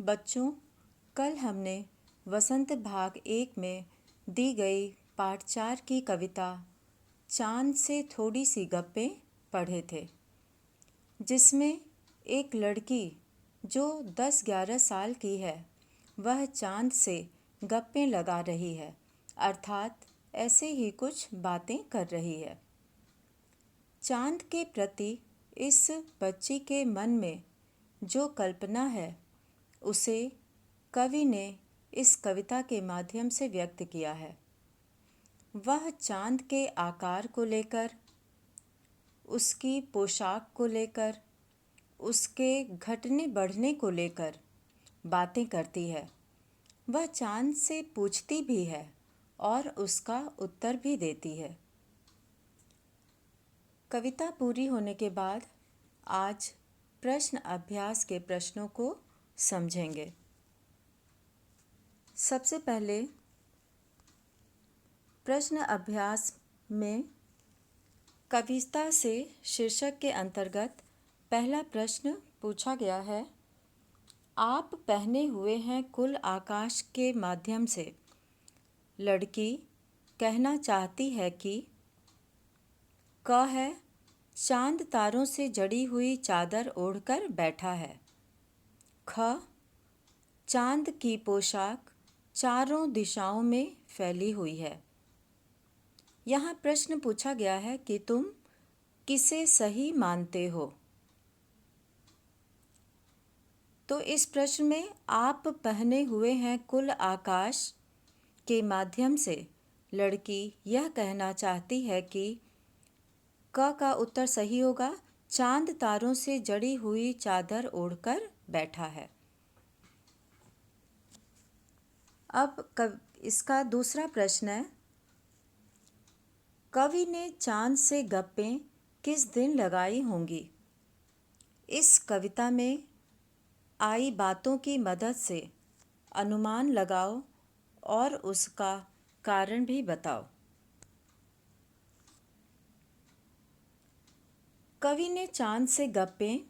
बच्चों, कल हमने वसंत भाग 1 में दी गई पाठ 4 की कविता चांद से थोड़ी सी गप्पें पढ़े थे, जिसमें एक लड़की जो 10-11 साल की है वह चांद से गप्पें लगा रही है, अर्थात ऐसे ही कुछ बातें कर रही है। चांद के प्रति इस बच्ची के मन में जो कल्पना है उसे कवि ने इस कविता के माध्यम से व्यक्त किया है। वह चांद के आकार को लेकर, उसकी पोशाक को लेकर, उसके घटने बढ़ने को लेकर बातें करती है। वह चांद से पूछती भी है और उसका उत्तर भी देती है। कविता पूरी होने के बाद आज प्रश्न अभ्यास के प्रश्नों को समझेंगे। सबसे पहले प्रश्न अभ्यास में कविता से शीर्षक के अंतर्गत पहला प्रश्न पूछा गया है, आप पहने हुए हैं कुल आकाश के माध्यम से। लड़की कहना चाहती है कि क है चांद तारों से जड़ी हुई चादर ओढ़कर बैठा है। ख चांद की पोशाक चारों दिशाओं में फैली हुई है। यहाँ प्रश्न पूछा गया है कि तुम किसे सही मानते हो। तो इस प्रश्न में आप पहने हुए हैं कुल आकाश के माध्यम से लड़की यह कहना चाहती है कि क का उत्तर सही होगा, चांद तारों से जड़ी हुई चादर ओढ़कर बैठा है। अब इसका दूसरा प्रश्न है, कवि ने चांद से गप्पें किस दिन लगाई होंगी। इस कविता में आई बातों की मदद से अनुमान लगाओ और उसका कारण भी बताओ। कवि ने चांद से गप्पें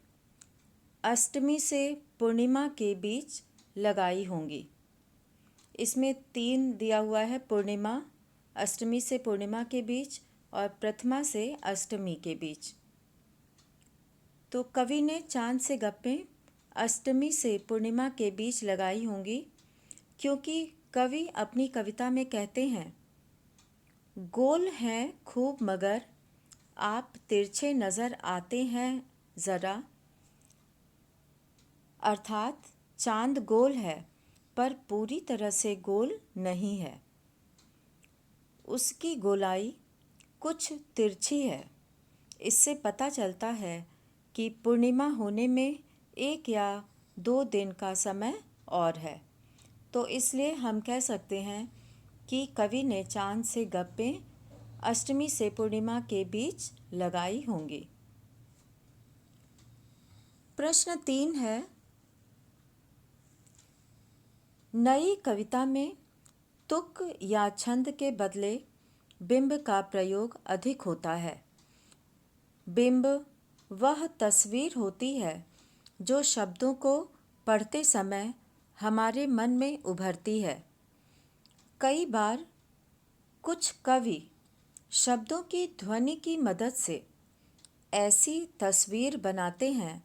अष्टमी से पूर्णिमा के बीच लगाई होंगी। इसमें 3 दिया हुआ है, पूर्णिमा, अष्टमी से पूर्णिमा के बीच और प्रथमा से अष्टमी के बीच। तो कवि ने चांद से गप्पें अष्टमी से पूर्णिमा के बीच लगाई होंगी, क्योंकि कवि अपनी कविता में कहते हैं, गोल हैं खूब मगर आप तिरछे नज़र आते हैं ज़रा। अर्थात चांद गोल है पर पूरी तरह से गोल नहीं है, उसकी गोलाई कुछ तिरछी है। इससे पता चलता है कि पूर्णिमा होने में 1 या 2 दिन का समय और है। तो इसलिए हम कह सकते हैं कि कवि ने चांद से गप्पें अष्टमी से पूर्णिमा के बीच लगाई होंगी। प्रश्न 3 है, नई कविता में तुक या छंद के बदले बिंब का प्रयोग अधिक होता है। बिंब वह तस्वीर होती है जो शब्दों को पढ़ते समय हमारे मन में उभरती है। कई बार कुछ कवि शब्दों की ध्वनि की मदद से ऐसी तस्वीर बनाते हैं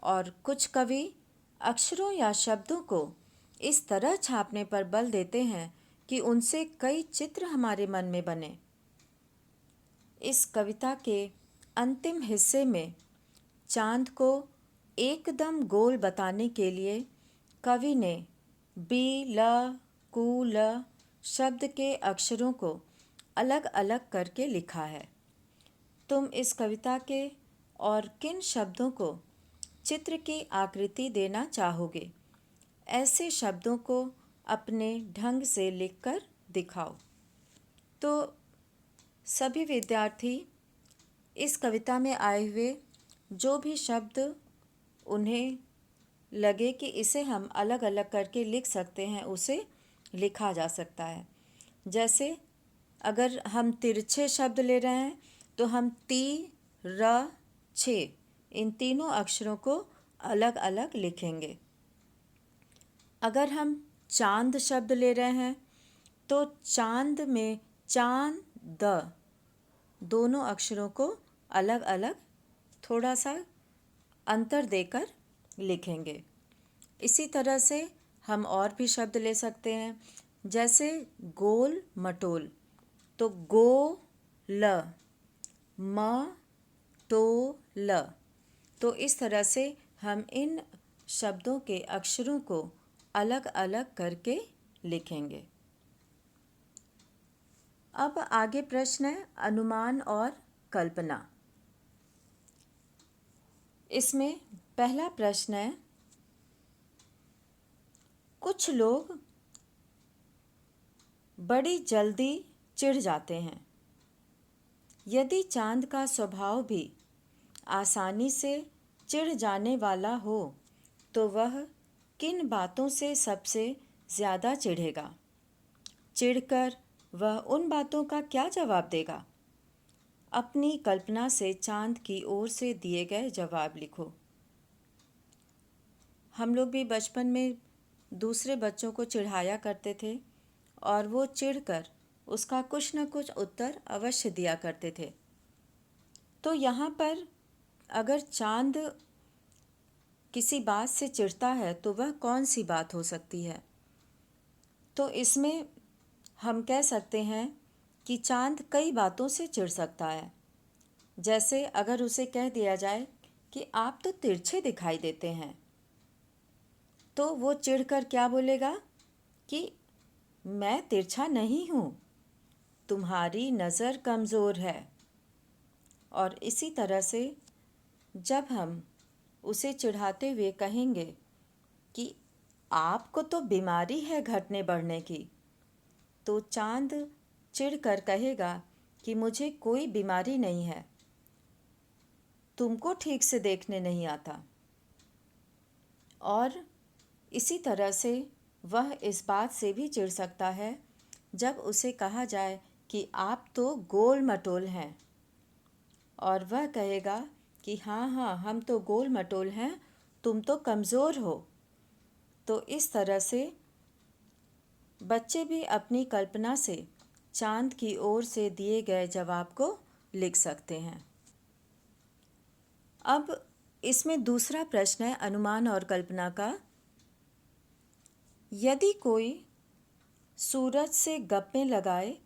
और कुछ कवि अक्षरों या शब्दों को इस तरह छापने पर बल देते हैं कि उनसे कई चित्र हमारे मन में बने। इस कविता के अंतिम हिस्से में चांद को एकदम गोल बताने के लिए कवि ने बी, ल, कु, ल शब्द के अक्षरों को अलग अलग करके लिखा है। तुम इस कविता के और किन शब्दों को चित्र की आकृति देना चाहोगे, ऐसे शब्दों को अपने ढंग से लिखकर दिखाओ। तो सभी विद्यार्थी इस कविता में आए हुए जो भी शब्द उन्हें लगे कि इसे हम अलग अलग करके लिख सकते हैं, उसे लिखा जा सकता है। जैसे अगर हम तिरछे शब्द ले रहे हैं तो हम ती, र, छे इन तीनों अक्षरों को अलग अलग लिखेंगे। अगर हम चांद शब्द ले रहे हैं तो चांद में चांद द दोनों अक्षरों को अलग अलग थोड़ा सा अंतर देकर लिखेंगे। इसी तरह से हम और भी शब्द ले सकते हैं, जैसे गोल मटोल, तो गो ल म टो ल। तो इस तरह से हम इन शब्दों के अक्षरों को अलग अलग करके लिखेंगे। अब आगे प्रश्न है अनुमान और कल्पना। इसमें पहला प्रश्न है, कुछ लोग बड़ी जल्दी चिढ़ जाते हैं। यदि चांद का स्वभाव भी आसानी से चिढ़ जाने वाला हो तो वह किन बातों से सबसे ज़्यादा चिढ़ेगा? चिढ़कर वह उन बातों का क्या जवाब देगा? अपनी कल्पना से चांद की ओर से दिए गए जवाब लिखो। हम लोग भी बचपन में दूसरे बच्चों को चिढ़ाया करते थे और वो चिढ़कर उसका कुछ न कुछ उत्तर अवश्य दिया करते थे। तो यहाँ पर अगर चांद किसी बात से चिढ़ता है तो वह कौन सी बात हो सकती है? तो इसमें हम कह सकते हैं कि चांद कई बातों से चिढ़ सकता है। जैसे अगर उसे कह दिया जाए कि आप तो तिरछे दिखाई देते हैं, तो वो चिढ़कर क्या बोलेगा कि मैं तिरछा नहीं हूँ, तुम्हारी नज़र कमज़ोर है। और इसी तरह से जब हम उसे चिढ़ाते हुए कहेंगे कि आपको तो बीमारी है घटने बढ़ने की, तो चांद चिढ़कर कहेगा कि मुझे कोई बीमारी नहीं है, तुमको ठीक से देखने नहीं आता। और इसी तरह से वह इस बात से भी चिढ़ सकता है जब उसे कहा जाए कि आप तो गोल मटोल हैं, और वह कहेगा कि हाँ हाँ हम तो गोल मटोल हैं, तुम तो कमज़ोर हो। तो इस तरह से बच्चे भी अपनी कल्पना से चांद की ओर से दिए गए जवाब को लिख सकते हैं। अब इसमें दूसरा प्रश्न है अनुमान और कल्पना का। यदि कोई सूरज से गप्पे लगाए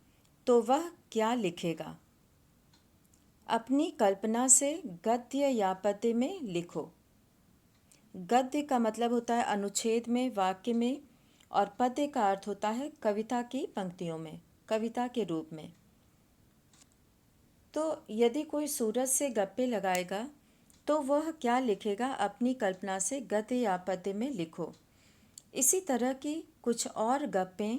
तो वह क्या लिखेगा? अपनी कल्पना से गद्य या पद्य में लिखो। गद्य का मतलब होता है अनुच्छेद में, वाक्य में, और पद्य का अर्थ होता है कविता की पंक्तियों में, कविता के रूप में। तो यदि कोई सूरज से गप्पे लगाएगा तो वह क्या लिखेगा? अपनी कल्पना से गद्य या पद्य में लिखो। इसी तरह की कुछ और गप्पें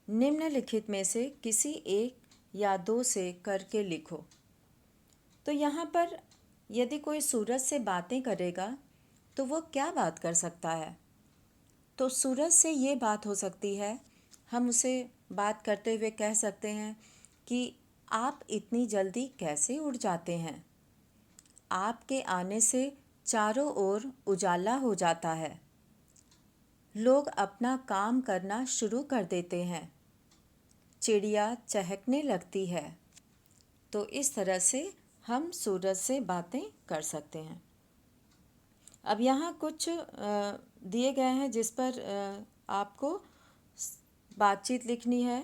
निम्नलिखित में से किसी एक या दो से करके लिखो। तो यहाँ पर यदि कोई सूरज से बातें करेगा तो वो क्या बात कर सकता है? तो सूरज से ये बात हो सकती है, हम उसे बात करते हुए कह सकते हैं कि आप इतनी जल्दी कैसे उड़ जाते हैं? आपके आने से चारों ओर उजाला हो जाता है, लोग अपना काम करना शुरू कर देते हैं, चिड़िया चहकने लगती है। तो इस तरह से हम सूरज से बातें कर सकते हैं। अब यहाँ कुछ दिए गए हैं जिस पर आपको बातचीत लिखनी है।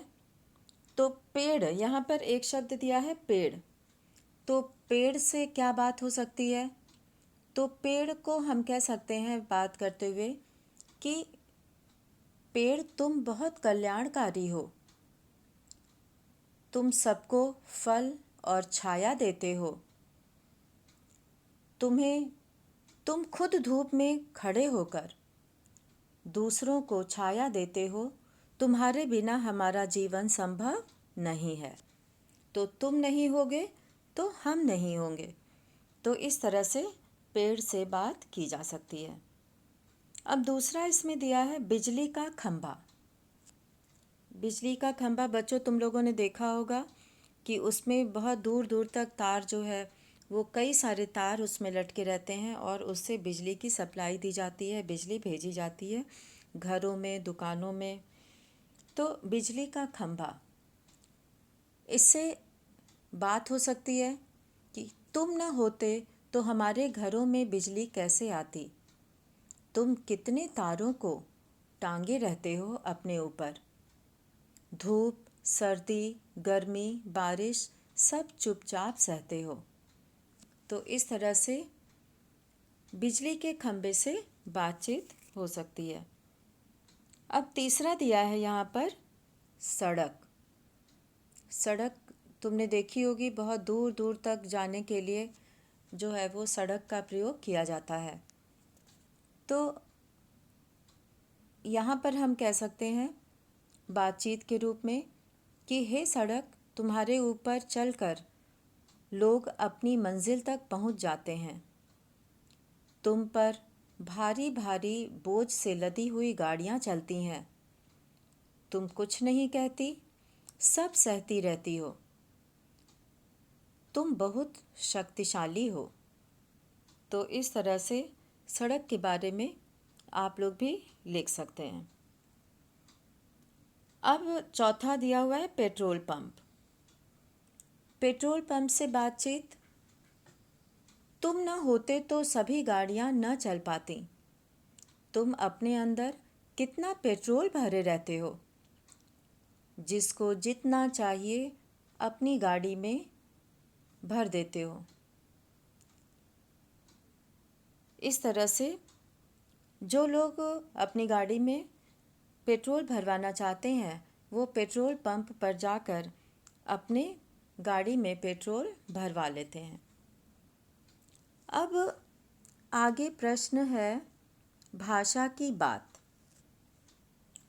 तो पेड़, यहाँ पर एक शब्द दिया है पेड़, तो पेड़ से क्या बात हो सकती है? तो पेड़ को हम कह सकते हैं बात करते हुए कि पेड़ तुम बहुत कल्याणकारी हो, तुम सबको फल और छाया देते हो, तुम खुद धूप में खड़े होकर दूसरों को छाया देते हो, तुम्हारे बिना हमारा जीवन संभव नहीं है, तो तुम नहीं होगे तो हम नहीं होंगे। तो इस तरह से पेड़ से बात की जा सकती है। अब दूसरा इसमें दिया है बिजली का खंभा। बिजली का खंभा बच्चों तुम लोगों ने देखा होगा कि उसमें बहुत दूर दूर तक तार जो है वो कई सारे तार उसमें लटके रहते हैं और उससे बिजली की सप्लाई दी जाती है, बिजली भेजी जाती है। घरों में, दुकानों में। तो बिजली का खंभा, इससे बात हो सकती है कि तुम न होते तो हमारे घरों में बिजली कैसे आती। तुम कितने तारों को टांगे रहते हो अपने ऊपर। धूप, सर्दी, गर्मी, बारिश सब चुपचाप सहते हो। तो इस तरह से बिजली के खंभे से बातचीत हो सकती है। अब तीसरा दिया है यहाँ पर सड़क। सड़क तुमने देखी होगी, बहुत दूर दूर तक जाने के लिए जो है वो सड़क का प्रयोग किया जाता है। तो यहाँ पर हम कह सकते हैं बातचीत के रूप में कि हे सड़क, तुम्हारे ऊपर चलकर लोग अपनी मंजिल तक पहुँच जाते हैं। तुम पर भारी भारी बोझ से लदी हुई गाड़ियाँ चलती हैं। तुम कुछ नहीं कहती, सब सहती रहती हो। तुम बहुत शक्तिशाली हो। तो इस तरह से सड़क के बारे में आप लोग भी लिख सकते हैं। अब चौथा दिया हुआ है पेट्रोल पंप। पेट्रोल पंप से बातचीत, तुम न होते तो सभी गाड़ियां न चल पाती। तुम अपने अंदर कितना पेट्रोल भरे रहते हो। जिसको जितना चाहिए अपनी गाड़ी में भर देते हो। इस तरह से जो लोग अपनी गाड़ी में पेट्रोल भरवाना चाहते हैं वो पेट्रोल पंप पर जाकर अपने गाड़ी में पेट्रोल भरवा लेते हैं। अब आगे प्रश्न है भाषा की बात।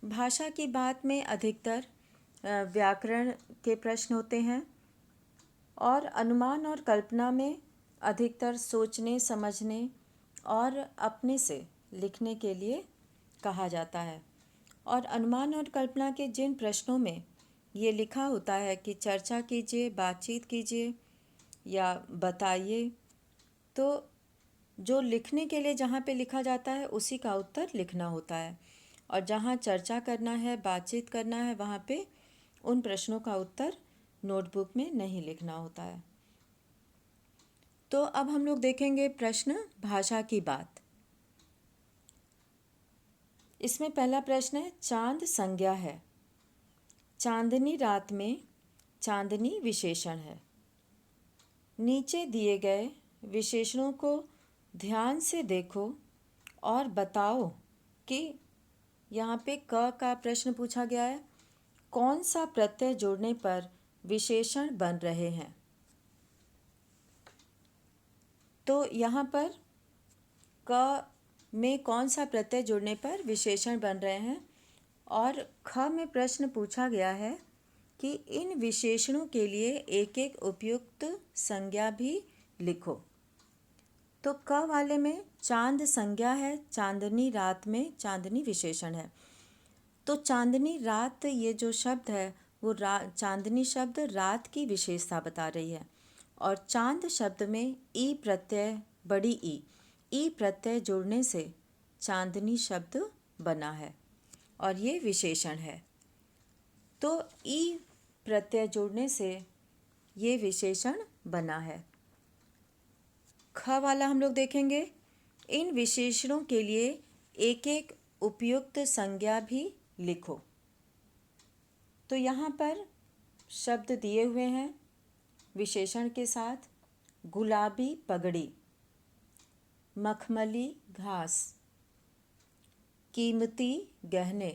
भाषा की बात में अधिकतर व्याकरण के प्रश्न होते हैं और अनुमान और कल्पना में अधिकतर सोचने, समझने और अपने से लिखने के लिए कहा जाता है। और अनुमान और कल्पना के जिन प्रश्नों में ये लिखा होता है कि चर्चा कीजिए, बातचीत कीजिए या बताइए, तो जो लिखने के लिए जहाँ पे लिखा जाता है उसी का उत्तर लिखना होता है। और जहाँ चर्चा करना है, बातचीत करना है, वहाँ पे उन प्रश्नों का उत्तर नोटबुक में नहीं लिखना होता है। तो अब हम लोग देखेंगे प्रश्न भाषा की बात। इसमें पहला प्रश्न है चांद संज्ञा है। चांदनी रात में चांदनी विशेषण है। नीचे दिए गए विशेषणों को ध्यान से देखो और बताओ कि यहाँ पे क का प्रश्न पूछा गया है, कौन सा प्रत्यय जोड़ने पर विशेषण बन रहे हैं। तो यहाँ पर क में कौन सा प्रत्यय जोड़ने पर विशेषण बन रहे हैं और ख में प्रश्न पूछा गया है कि इन विशेषणों के लिए एक एक उपयुक्त संज्ञा भी लिखो। तो क वाले में चांद संज्ञा है, चांदनी रात में चांदनी विशेषण है। तो चांदनी रात ये जो शब्द है वो चांदनी शब्द रात की विशेषता बता रही है। और चांद शब्द में ई प्रत्यय, बड़ी ई प्रत्यय जोड़ने से चांदनी शब्द बना है और ये विशेषण है। तो ई प्रत्यय जोड़ने से ये विशेषण बना है। ख वाला हम लोग देखेंगे, इन विशेषणों के लिए एक एक उपयुक्त संज्ञा भी लिखो। तो यहाँ पर शब्द दिए हुए हैं विशेषण के साथ, गुलाबी पगड़ी, मखमली घास, कीमती गहने,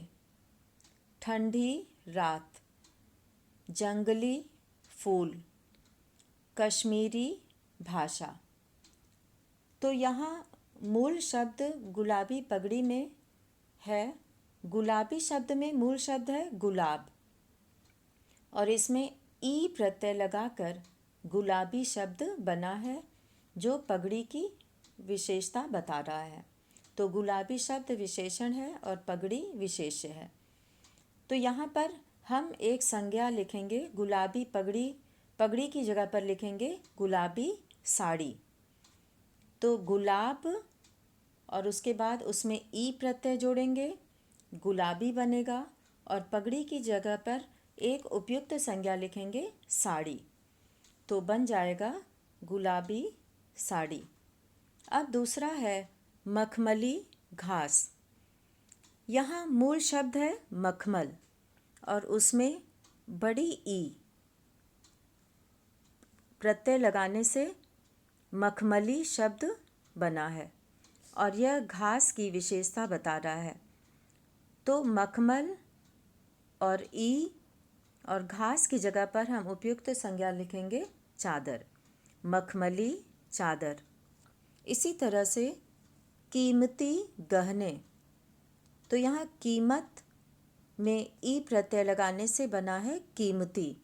ठंडी रात, जंगली फूल, कश्मीरी भाषा। तो यहाँ मूल शब्द गुलाबी पगड़ी में है। गुलाबी शब्द में मूल शब्द है गुलाब और इसमें ई प्रत्यय लगाकर गुलाबी शब्द बना है जो पगड़ी की विशेषता बता रहा है। तो गुलाबी शब्द विशेषण है और पगड़ी विशेष्य है। तो यहाँ पर हम एक संज्ञा लिखेंगे गुलाबी पगड़ी, पगड़ी की जगह पर लिखेंगे गुलाबी साड़ी। तो गुलाब और उसके बाद उसमें ई प्रत्यय जोड़ेंगे गुलाबी बनेगा और पगड़ी की जगह पर एक उपयुक्त संज्ञा लिखेंगे साड़ी, तो बन जाएगा गुलाबी साड़ी। अब दूसरा है मखमली घास। यहाँ मूल शब्द है मखमल और उसमें बड़ी ई प्रत्यय लगाने से मखमली शब्द बना है और यह घास की विशेषता बता रहा है। तो मखमल और ई और घास की जगह पर हम उपयुक्त संज्ञा लिखेंगे चादर, मखमली चादर। इसी तरह से कीमती गहने, तो यहाँ कीमत में ई प्रत्यय लगाने से बना है कीमती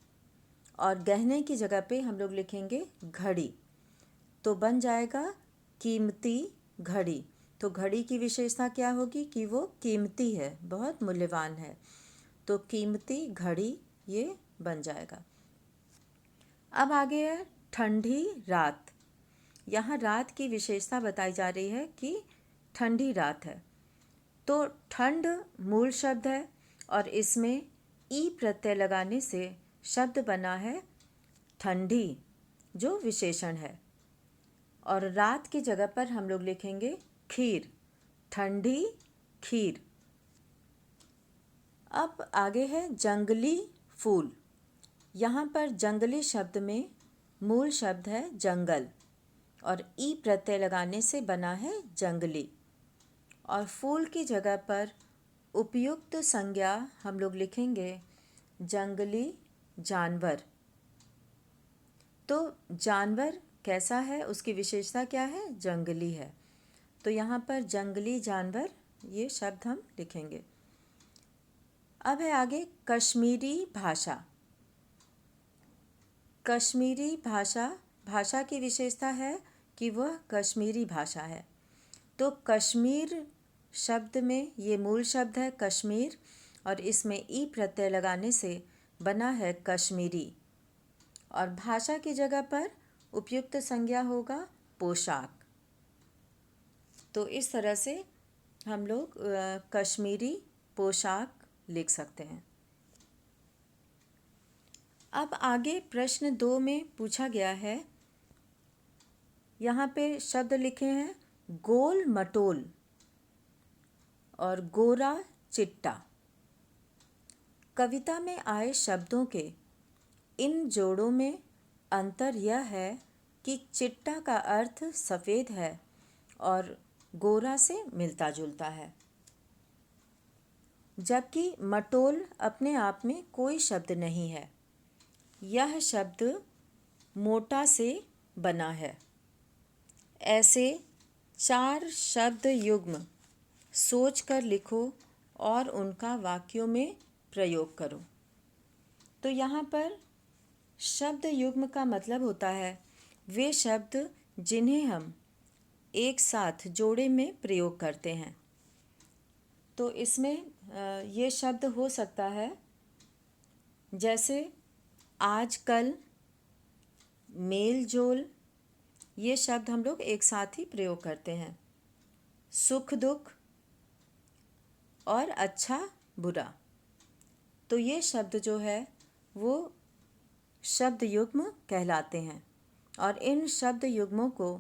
और गहने की जगह पे हम लोग लिखेंगे घड़ी, तो बन जाएगा कीमती घड़ी। तो घड़ी की विशेषता क्या होगी कि वो कीमती है, बहुत मूल्यवान है, तो कीमती घड़ी ये बन जाएगा। अब आगे है ठंडी रात। यहाँ रात की विशेषता बताई जा रही है कि ठंडी रात है, तो ठंड मूल शब्द है और इसमें ई प्रत्यय लगाने से शब्द बना है ठंडी, जो विशेषण है, और रात की जगह पर हम लोग लिखेंगे खीर, ठंडी खीर। अब आगे है जंगली फूल। यहाँ पर जंगली शब्द में मूल शब्द है जंगल और ई प्रत्यय लगाने से बना है जंगली, और फूल की जगह पर उपयुक्त संज्ञा हम लोग लिखेंगे जंगली जानवर। तो जानवर कैसा है, उसकी विशेषता क्या है, जंगली है, तो यहाँ पर जंगली जानवर ये शब्द हम लिखेंगे। अब है आगे कश्मीरी भाषा। कश्मीरी भाषा, भाषा की विशेषता है कि वह कश्मीरी भाषा है, तो कश्मीर शब्द में ये मूल शब्द है कश्मीर और इसमें ई प्रत्यय लगाने से बना है कश्मीरी, और भाषा की जगह पर उपयुक्त संज्ञा होगा पोशाक। तो इस तरह से हम लोग कश्मीरी पोशाक लिख सकते हैं। अब आगे प्रश्न 2 में पूछा गया है, यहाँ पे शब्द लिखे हैं गोल मटोल और गोरा चिट्टा। कविता में आए शब्दों के इन जोड़ों में अंतर यह है कि चिट्टा का अर्थ सफ़ेद है और गोरा से मिलता जुलता है, जबकि मटोल अपने आप में कोई शब्द नहीं है। यह शब्द मोटा से बना है। ऐसे 4 शब्द युग्म सोच कर लिखो और उनका वाक्यों में प्रयोग करो। तो यहाँ पर शब्द युग्म का मतलब होता है वे शब्द जिन्हें हम एक साथ जोड़े में प्रयोग करते हैं। तो इसमें ये शब्द हो सकता है जैसे आजकल, मेल जोल, ये शब्द हम लोग एक साथ ही प्रयोग करते हैं। सुख दुख और अच्छा बुरा, तो ये शब्द जो है वो शब्द युग्म कहलाते हैं और इन शब्द युग्मों को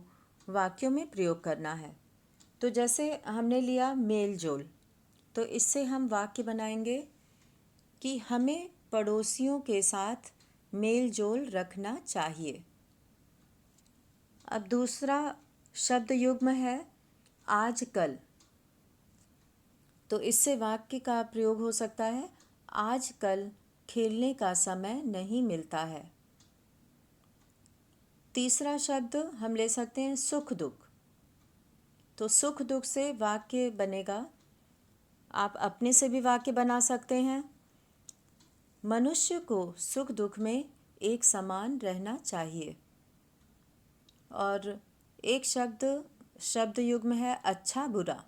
वाक्यों में प्रयोग करना है। तो जैसे हमने लिया मेल जोल, तो इससे हम वाक्य बनाएंगे कि हमें पड़ोसियों के साथ मेल जोल रखना चाहिए। अब दूसरा शब्द युग्म है आजकल, तो इससे वाक्य का प्रयोग हो सकता है आजकल खेलने का समय नहीं मिलता है। तीसरा शब्द हम ले सकते हैं सुख दुख, तो सुख दुख से वाक्य बनेगा, आप अपने से भी वाक्य बना सकते हैं, मनुष्य को सुख दुख में एक समान रहना चाहिए। और एक शब्द युग्म है अच्छा बुरा,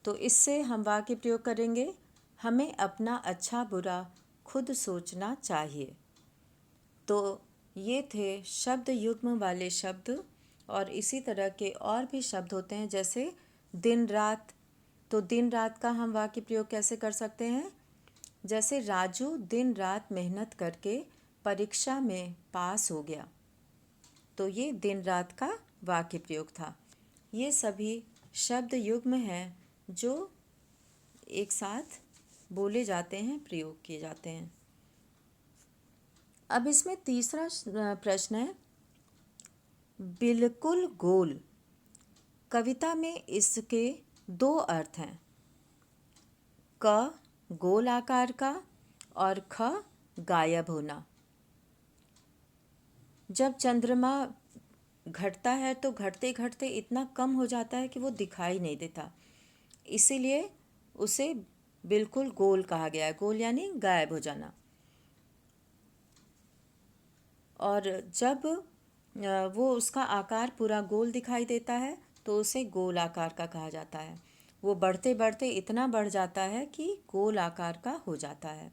तो इससे हम वाक्य प्रयोग करेंगे हमें अपना अच्छा बुरा खुद सोचना चाहिए। तो ये थे शब्द युग्म वाले शब्द, और इसी तरह के और भी शब्द होते हैं जैसे दिन रात, तो दिन रात का हम वाक्य प्रयोग कैसे कर सकते हैं? जैसे राजू दिन रात मेहनत करके परीक्षा में पास हो गया। तो ये दिन रात का वाक्य प्रयोग था। ये सभी शब्द युग्म हैं जो एक साथ बोले जाते हैं, प्रयोग किए जाते हैं। अब इसमें तीसरा प्रश्न है, बिल्कुल गोल। कविता में इसके दो अर्थ हैं, क गोल आकार का और ख गायब होना। जब चंद्रमा घटता है तो घटते घटते इतना कम हो जाता है कि वो दिखाई नहीं देता, इसीलिए उसे बिल्कुल गोल कहा गया है। गोल यानी गायब हो जाना। और जब वो उसका आकार पूरा गोल दिखाई देता है तो उसे गोल आकार का कहा जाता है। वो बढ़ते बढ़ते इतना बढ़ जाता है कि गोल आकार का हो जाता है।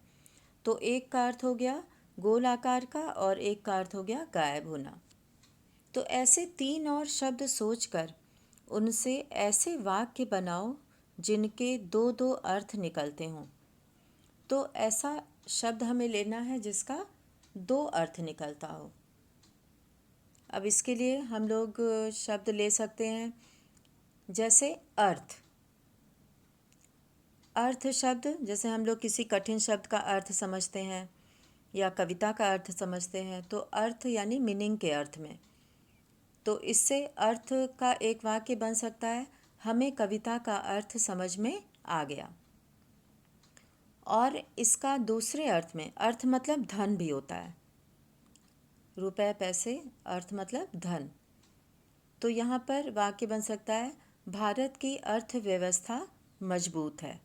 तो एक का अर्थ हो गया गोल आकार का और एक का अर्थ हो गया गायब होना। तो ऐसे तीन और शब्द सोचकर उनसे ऐसे वाक्य बनाओ जिनके दो दो अर्थ निकलते हों। तो ऐसा शब्द हमें लेना है जिसका दो अर्थ निकलता हो। अब इसके लिए हम लोग शब्द ले सकते हैं, जैसे अर्थ। अर्थ शब्द, जैसे हम लोग किसी कठिन शब्द का अर्थ समझते हैं या कविता का अर्थ समझते हैं, तो अर्थ यानी मीनिंग के अर्थ में। तो इससे अर्थ का एक वाक्य बन सकता है, हमें कविता का अर्थ समझ में आ गया। और इसका दूसरे अर्थ में, अर्थ मतलब धन भी होता है, रुपए पैसे, अर्थ मतलब धन। तो यहाँ पर वाक्य बन सकता है, भारत की अर्थव्यवस्था मजबूत है।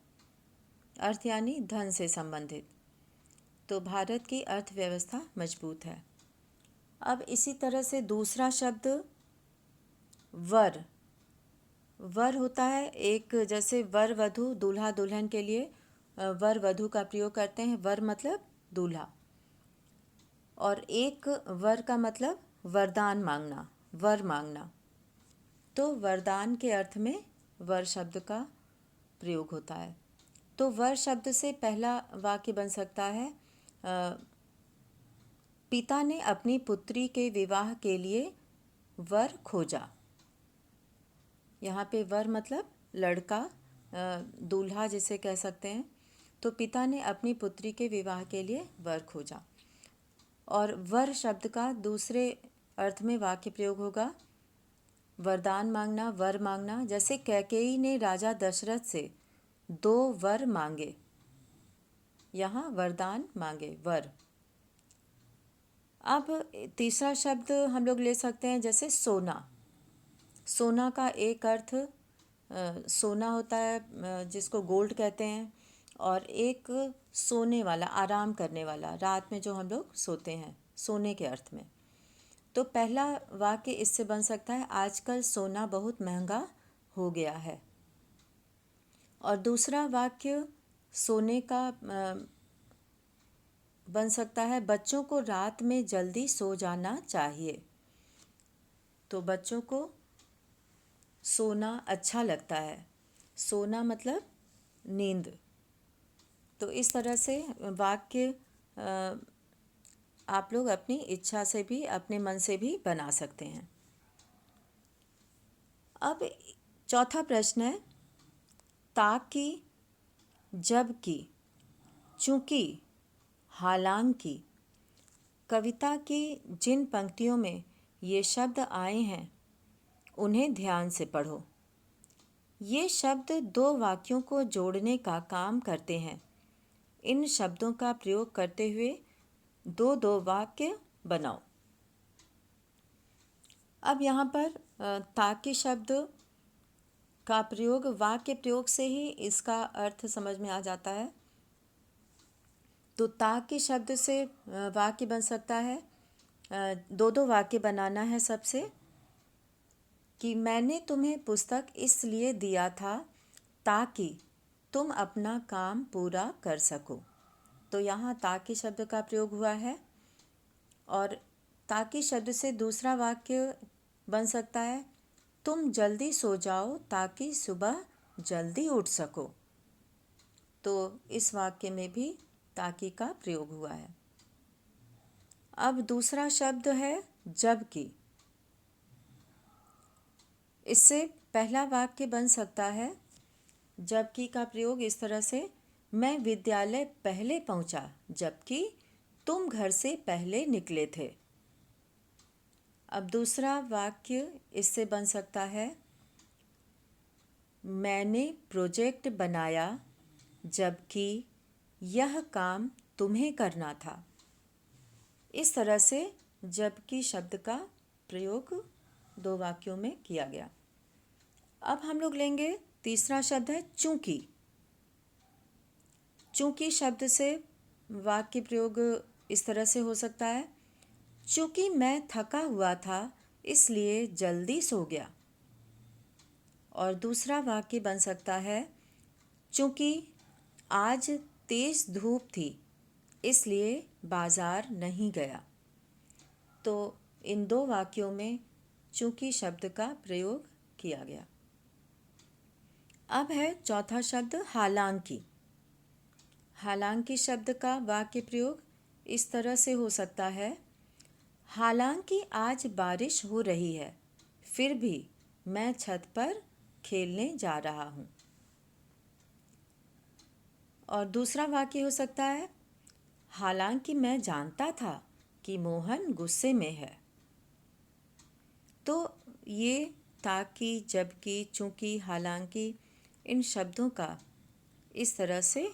अर्थ यानी धन से संबंधित। तो भारत की अर्थव्यवस्था मजबूत है। अब इसी तरह से दूसरा शब्द वर। वर होता है एक, जैसे वर वधू, दूल्हा दुल्हन के लिए वर वधू का प्रयोग करते हैं। वर मतलब दूल्हा। और एक वर का मतलब वरदान मांगना, वर मांगना। तो वरदान के अर्थ में वर शब्द का प्रयोग होता है। तो वर शब्द से पहला वाक्य बन सकता है, पिता ने अपनी पुत्री के विवाह के लिए वर खोजा। यहाँ पे वर मतलब लड़का, दूल्हा जिसे कह सकते हैं। तो पिता ने अपनी पुत्री के विवाह के लिए वर खोजा। और वर शब्द का दूसरे अर्थ में वाक्य प्रयोग होगा, वरदान मांगना, वर मांगना। जैसे कैकेयी ने राजा दशरथ से 2 वर मांगे, यहाँ वरदान मांगे, वर। अब तीसरा शब्द हम लोग ले सकते हैं, जैसे सोना। सोना का एक अर्थ सोना होता है, जिसको गोल्ड कहते हैं, और एक सोने वाला, आराम करने वाला, रात में जो हम लोग सोते हैं, सोने के अर्थ में। तो पहला वाक्य इससे बन सकता है, आजकल सोना बहुत महंगा हो गया है। और दूसरा वाक्य सोने का बन सकता है, बच्चों को रात में जल्दी सो जाना चाहिए। तो बच्चों को सोना अच्छा लगता है। सोना मतलब नींद। तो इस तरह से वाक्य आप लोग अपनी इच्छा से भी, अपने मन से भी बना सकते हैं। अब चौथा प्रश्न है, ताकि, जबकि, चूंकि, हालांकि। कविता की जिन पंक्तियों में ये शब्द आए हैं उन्हें ध्यान से पढ़ो। ये शब्द दो वाक्यों को जोड़ने का काम करते हैं। इन शब्दों का प्रयोग करते हुए दो दो वाक्य बनाओ। अब यहाँ पर ताकि शब्द का प्रयोग, वाक्य प्रयोग से ही इसका अर्थ समझ में आ जाता है। तो ताकि शब्द से वाक्य बन सकता है, दो दो वाक्य बनाना है सबसे, कि मैंने तुम्हें पुस्तक इसलिए दिया था ताकि तुम अपना काम पूरा कर सको। तो यहाँ ताकि शब्द का प्रयोग हुआ है। और ताकि शब्द से दूसरा वाक्य बन सकता है, तुम जल्दी सो जाओ ताकि सुबह जल्दी उठ सको। तो इस वाक्य में भी ताकि का प्रयोग हुआ है। अब दूसरा शब्द है जबकि। इससे पहला वाक्य बन सकता है जबकि का प्रयोग इस तरह से, मैं विद्यालय पहले पहुंचा जबकि तुम घर से पहले निकले थे। अब दूसरा वाक्य इससे बन सकता है, मैंने प्रोजेक्ट बनाया जबकि यह काम तुम्हें करना था। इस तरह से जबकि शब्द का प्रयोग दो वाक्यों में किया गया। अब हम लोग लेंगे तीसरा शब्द है चूंकि। चूंकि शब्द से वाक्य प्रयोग इस तरह से हो सकता है, चूंकि मैं थका हुआ था इसलिए जल्दी सो गया। और दूसरा वाक्य बन सकता है, चूंकि आज तेज धूप थी इसलिए बाजार नहीं गया। तो इन दो वाक्यों में चूंकि शब्द का प्रयोग किया गया। अब है चौथा शब्द हालांकि। हालांकि शब्द का वाक्य प्रयोग इस तरह से हो सकता है, हालांकि आज बारिश हो रही है फिर भी मैं छत पर खेलने जा रहा हूँ। और दूसरा वाक्य हो सकता है, हालांकि मैं जानता था कि मोहन गुस्से में है। तो ये ताकि, जबकि, चूंकि, हालांकि इन शब्दों का इस तरह से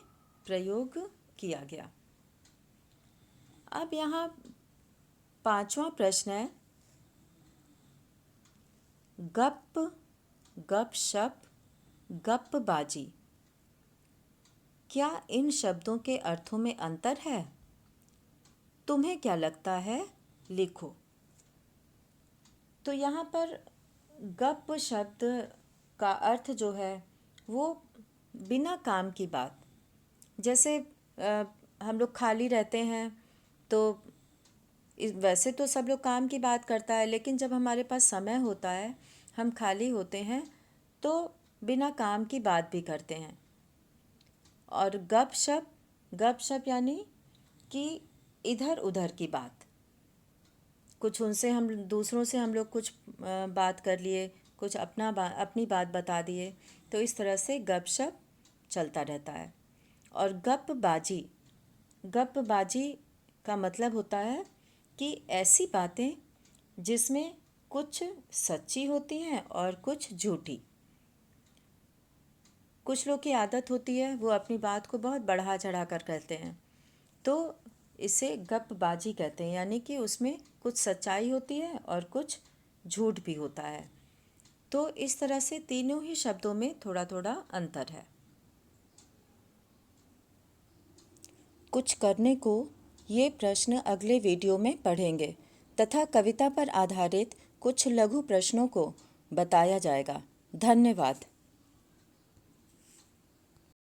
प्रयोग किया गया। अब यहाँ पांचवा प्रश्न है, गप, गपशप, गप्पबाजी, क्या इन शब्दों के अर्थों में अंतर है? तुम्हें क्या लगता है? लिखो। तो यहाँ पर गप शब्द का अर्थ जो है वो बिना काम की बात, जैसे हम लोग खाली रहते हैं तो वैसे तो सब लोग काम की बात करता है, लेकिन जब हमारे पास समय होता है, हम खाली होते हैं तो बिना काम की बात भी करते हैं। और गपशप, गपशप यानी कि इधर उधर की बात, कुछ उनसे हम दूसरों से हम लोग कुछ बात कर लिए, कुछ अपनी बात बता दिए, तो इस तरह से गपशप चलता रहता है। और गप्पबाजी, गप्पबाजी का मतलब होता है कि ऐसी बातें जिसमें कुछ सच्ची होती हैं और कुछ झूठी। कुछ लोग की आदत होती है वो अपनी बात को बहुत बढ़ा चढ़ा कर कहते हैं, तो इसे गप्पबाजी कहते हैं, यानी कि उसमें कुछ सच्चाई होती है और कुछ झूठ भी होता है। तो इस तरह से तीनों ही शब्दों में थोड़ा थोड़ा अंतर है। कुछ करने को ये प्रश्न अगले वीडियो में पढ़ेंगे तथा कविता पर आधारित कुछ लघु प्रश्नों को बताया जाएगा। धन्यवाद।